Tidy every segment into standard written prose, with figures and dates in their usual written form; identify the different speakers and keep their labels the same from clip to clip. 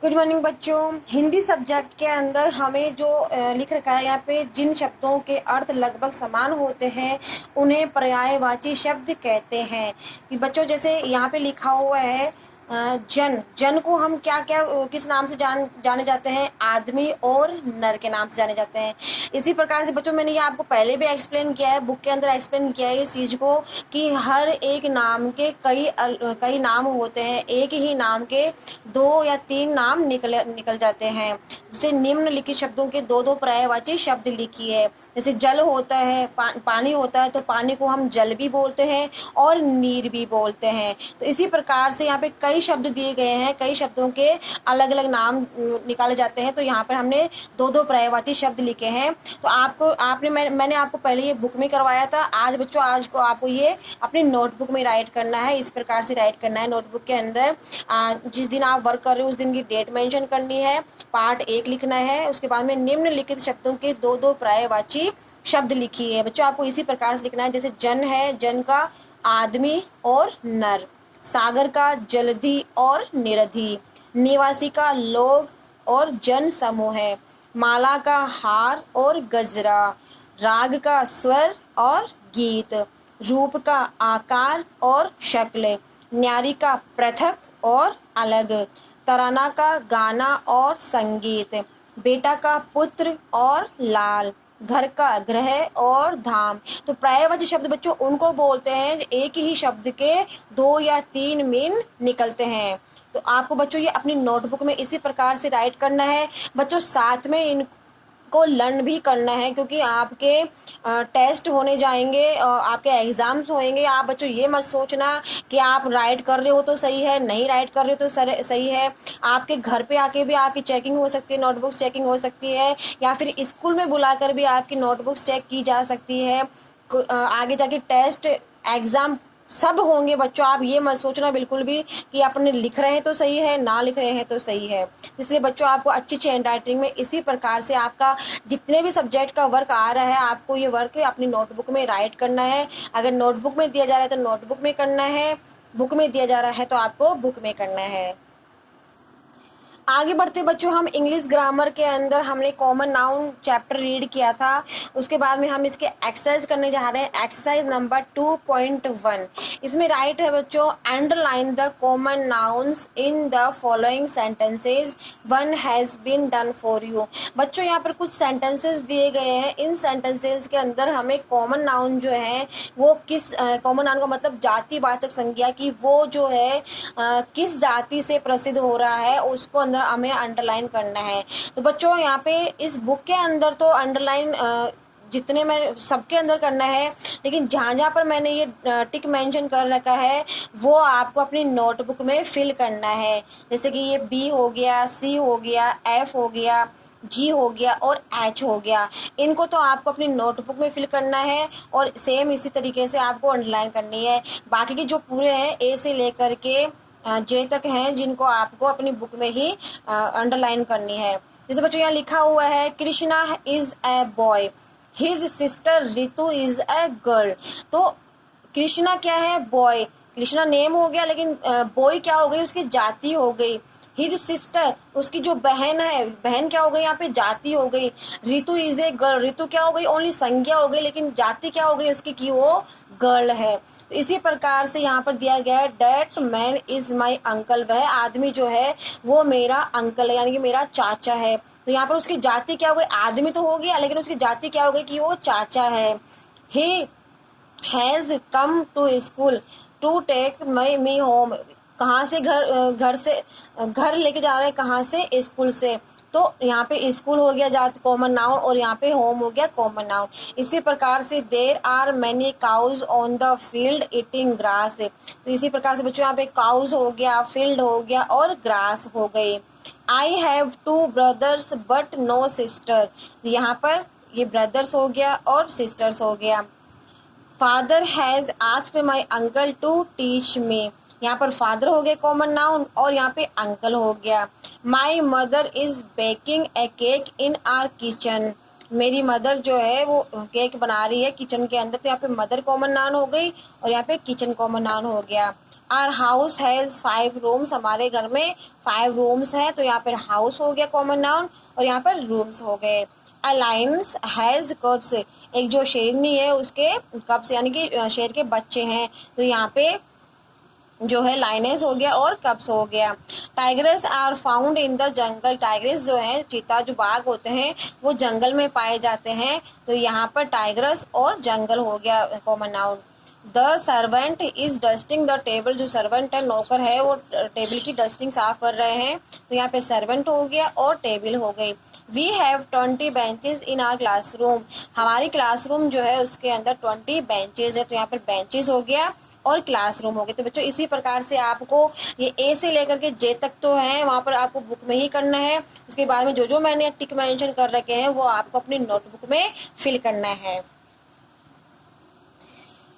Speaker 1: Good morning बच्चों। Hindi subject के अंदर हमें जो लिख रखा है यहाँ पे, जिन शब्दों के अर्थ लगभग समान होते हैं उन्हें पर्यायवाची शब्द कहते हैं। कि बच्चों जैसे यहाँ पे लिखा हुआ है जन। जन को हम क्या क्या किस नाम से जाने जाते हैं? आदमी और नर के नाम से जाने जाते हैं। इसी प्रकार से बच्चों मैंने ये आपको पहले भी एक्सप्लेन किया है, बुक के अंदर एक्सप्लेन किया है इस चीज को कि हर एक नाम के कई नाम होते हैं। एक ही नाम के दो या तीन नाम निकल जाते हैं। जैसे निम्नलिखित शब्दों के दो दो पर्यायवाची शब्द लिखिए। जैसे जल होता है, पानी होता है, तो पानी को हम जल भी बोलते हैं और नीर भी बोलते हैं। तो इसी प्रकार से यहाँ पे कई शब्द दिए गए हैं, कई शब्दों के अलग अलग नाम निकाले जाते हैं। तो यहाँ पर हमने दो दो पर्यायवाची शब्द लिखे हैं। तो मैंने आपको पहले ये बुक में करवाया था। आज बच्चों आपको ये अपनी नोटबुक में राइट करना है। इस प्रकार से राइट करना है नोटबुक के अंदर। जिस दिन आप वर्क कर रहे हो उस दिन की डेट मेंशन करनी है। पार्ट 1 लिखना है। उसके बाद में निम्नलिखित शब्दों के दो दो पर्यायवाची शब्द लिखिए। बच्चों आपको इसी प्रकार से लिखना है। जैसे जन है, जन का आदमी और नर। सागर का जलधि और निरधि। निवासी का लोग और जन समूह है। माला का हार और गजरा। राग का स्वर और गीत। रूप का आकार और शक्ल। न्यारी का पृथक और अलग। तराना का गाना और संगीत। बेटा का पुत्र और लाल। घर का गृह और धाम। तो पर्यायवाची शब्द बच्चों उनको बोलते हैं एक ही शब्द के दो या तीन मीन निकलते हैं। तो आपको बच्चों ये अपनी नोटबुक में इसी प्रकार से राइट करना है। बच्चों साथ में इनको लर्न भी करना है, क्योंकि आपके टेस्ट होने जाएंगे और आपके एग्जाम्स होंगे। आप बच्चों ये मत सोचना कि आप राइट कर रहे हो तो सही है, नहीं राइट कर रहे हो तो सही है। आपके घर पे आके भी आपकी चेकिंग हो सकती है, नोटबुक्स चेकिंग हो सकती है, या फिर स्कूल में बुलाकर भी आपकी नोटबुक्स चेक की जा सकती है। आगे जाके टेस्ट एग्जाम सब होंगे बच्चों। आप ये मत सोचना बिल्कुल भी कि अपने लिख रहे हैं तो सही है, ना लिख रहे हैं तो सही है। इसलिए बच्चों आपको अच्छी हैंड राइटिंग में इसी प्रकार से आपका जितने भी सब्जेक्ट का वर्क आ रहा है आपको ये वर्क अपनी नोटबुक में राइट करना है। अगर नोटबुक में दिया जा रहा है तो नोटबुक में करना है, बुक में दिया जा रहा है तो आपको बुक में करना है। आगे बढ़ते बच्चों, हम इंग्लिश ग्रामर के अंदर हमने कॉमन नाउन चैप्टर रीड किया था। उसके बाद में हम इसके एक्सरसाइज करने जा रहे हैं। Exercise number 2.1। इसमें राइट है बच्चों, underline the common nouns in the following sentences, one has been done for you. बच्चों यहाँ पर कुछ सेंटेंसेज दिए गए हैं। इन सेंटेंसेज के अंदर हमें कॉमन नाउन जो है वो किस कॉमन नाउन का मतलब जातिवाचक संज्ञा की वो जो है किस जाति से प्रसिद्ध हो रहा है उसको अंदर हमें अंडरलाइन करना है। तो बच्चों यहाँ पे इस बुक के अंदर तो अंडरलाइन जितने में सबके अंदर करना है, लेकिन जहाँ जहाँ पर मैंने ये टिक मेंशन कर रखा है वो आपको अपनी नोटबुक में फिल करना है। जैसे कि ये बी हो गया, सी हो गया, एफ हो गया, जी हो गया और एच हो गया। इनको तो आपको अपनी नोटबुक में फिल करना है और सेम इसी तरीके से आपको अंडरलाइन करनी है। बाकी के जो पूरे हैं ए से लेकर के जे तक हैं जिनको आपको अपनी बुक में ही अंडरलाइन करनी है। जैसे बच्चों यहाँ लिखा हुआ है Krishna is a boy, his sister Ritu is a girl. तो कृष्णा क्या है? बॉय। कृष्णा नेम हो गया, लेकिन बॉय क्या हो गई? उसकी जाति हो गई। हिज सिस्टर उसकी जो बहन है, बहन क्या हो गई? यहाँ पे जाति हो गई। Ritu is a girl, Ritu क्या हो गई? ओनली संज्ञा हो गई, लेकिन जाति क्या हो गई उसकी कि वो गर्ल है। तो इसी प्रकार से यहाँ पर दिया गया है that man is my uncle, वह आदमी जो है वो मेरा अंकल है, यानी कि मेरा चाचा है। तो यहाँ पर उसकी जाति क्या हो गई? आदमी तो हो गया, लेकिन उसकी जाति क्या हो गई कि वो चाचा है। He has come to school to take me home. कहाँ से? घर लेके जा रहे हैं, कहाँ से? स्कूल से। तो यहाँ पे स्कूल हो गया जात कॉमन नाउन और यहाँ पे होम हो गया कॉमन नाउन। इसी प्रकार से there are many cows on the field eating grass. तो इसी प्रकार से बच्चों यहाँ पे काउज हो गया, फील्ड हो गया और ग्रास हो गई। I have 2 brothers but no sister. यहाँ पर ये ब्रदर्स हो गया और सिस्टर्स हो गया। Father has asked my uncle to teach me. यहाँ पर फादर हो गया कॉमन नाउन और यहाँ पे अंकल हो गया। My mother is baking A cake in are kitchen. मेरी मदर जो है वो केक बना रही है किचन के अंदर। तो यहाँ पे मदर कॉमन नाउन हो गई और यहाँ पे किचन कॉमन नाउन हो गया। आर हाउस हैज़ 5 रूम्स, हमारे घर में 5 रूम्स हैं, तो यहाँ पर हाउस हो गया कॉमन नाउन और यहाँ पर रूम्स हो गए। अ लायंस हैज़ कब्स, एक जो शेरनी है उसके कब्स यानी कि शेर के बच्चे हैं, तो यहाँ पे जो है लाइनेस हो गया और कब्स हो गया। Tigers are found in the jungle, tigers जो है चीता जो बाघ होते हैं वो जंगल में पाए जाते हैं, तो यहाँ पर टाइगर्स और जंगल हो गया common noun. The servant is dusting the table, जो सर्वेंट है नौकर है वो टेबल की डस्टिंग साफ कर रहे हैं, तो यहाँ पे सर्वेंट हो गया और टेबल हो गई। We have 20 benches in our classroom, हमारी क्लासरूम जो है उसके अंदर 20 बेंचेज है, तो यहाँ पर बेंचेज हो गया और क्लासरूम हो गए। तो बच्चों इसी प्रकार से आपको ये ए से लेकर के जे तक तो है, वहाँ पर आपको बुक में ही करना है, उसके बाद में जो जो मैंने टिक मेंशन कर रखे हैं वो आपको अपनी नोटबुक में फिल करना है।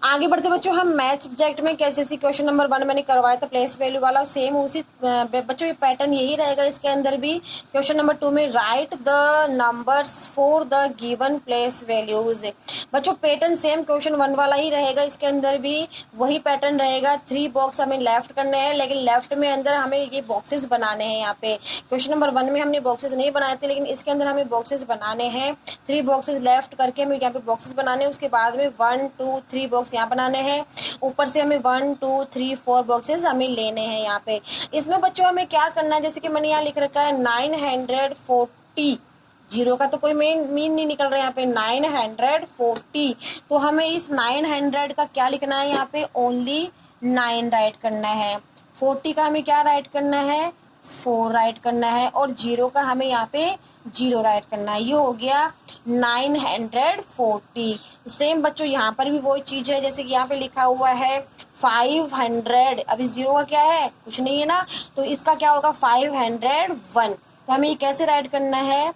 Speaker 1: आगे बढ़ते बच्चों हम मैथ सब्जेक्ट में कैसे, जैसे क्वेश्चन नंबर 1 मैंने करवाया था प्लेस वैल्यू वाला, सेम उसी बच्चों ये पैटर्न यही रहेगा इसके अंदर भी। क्वेश्चन नंबर 2 में right the numbers for the given place values, बच्चों पैटर्न सेम क्वेश्चन 1 वाला ही रहेगा, इसके अंदर भी वही पैटर्न रहेगा। 3 बॉक्स हमें लेफ्ट करने हैं, लेकिन लेफ्ट में अंदर हमें ये बॉक्सेस बनाने हैं। यहाँ पे क्वेश्चन नंबर 1 में हमने बॉक्सेस नहीं बनाए थे, लेकिन इसके अंदर हमें बॉक्सेस बनाने हैं। 3 बॉक्सेस लेफ्ट करके हमें यहाँ पे बॉक्सेस बनाने हैं, उसके बाद में 1 2 3 बॉक्स यहाँ बनाने हैं, ऊपर से हमें 1 2 3 4 बॉक्सेस हमें लेने हैं। यहाँ पे इसमें बच्चों हमें क्या करना है, जैसे कि मैंने यहाँ लिख रखा है 940, जीरो का तो कोई मीन नहीं निकल रहा है यहाँ पे, 940, तो हमें इस 900 का क्या लिखना है, यहाँ पे ओनली 9 राइट करना है। 40 का हमें क्या राइट करना है, 4 राइट करना है, और 0 का हमें यहाँ पे 0 राइट करना है। ये हो गया 940। सेम बच्चों यहाँ पर भी वही चीज है, जैसे कि यहाँ पे लिखा हुआ है 500, अभी 0 का क्या है, कुछ नहीं है ना, तो इसका क्या होगा 501, तो हमें ये कैसे राइट करना है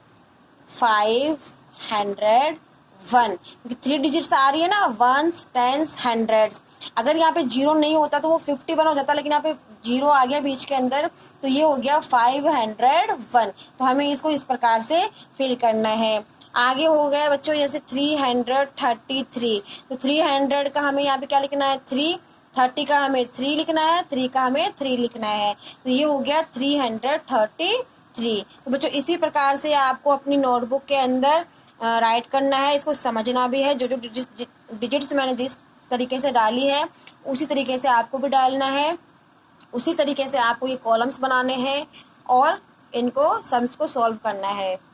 Speaker 1: 501, क्योंकि 3 डिजिट्स आ रही है ना, 1s 10s 100s। अगर यहाँ पे 0 नहीं होता तो वो 51 हो जाता, लेकिन यहाँ पे 0 आ गया बीच के अंदर, तो ये हो गया 501, तो हमें इसको इस प्रकार से फिल करना है। आगे हो गया बच्चों जैसे 333, तो 300 का हमें यहाँ पे क्या लिखना है 3, 30 का हमें 3 लिखना है, 3 का हमें 3 लिखना है, तो ये हो गया 333। तो बच्चों इसी प्रकार से आपको अपनी नोटबुक के अंदर राइट करना है, इसको समझना भी है, जो जो डिजिट्स मैंने जिस तरीके से डाली है उसी तरीके से आपको भी डालना है, उसी तरीके से आपको ये कॉलम्स बनाने हैं और इनको सम्स को सॉल्व करना है।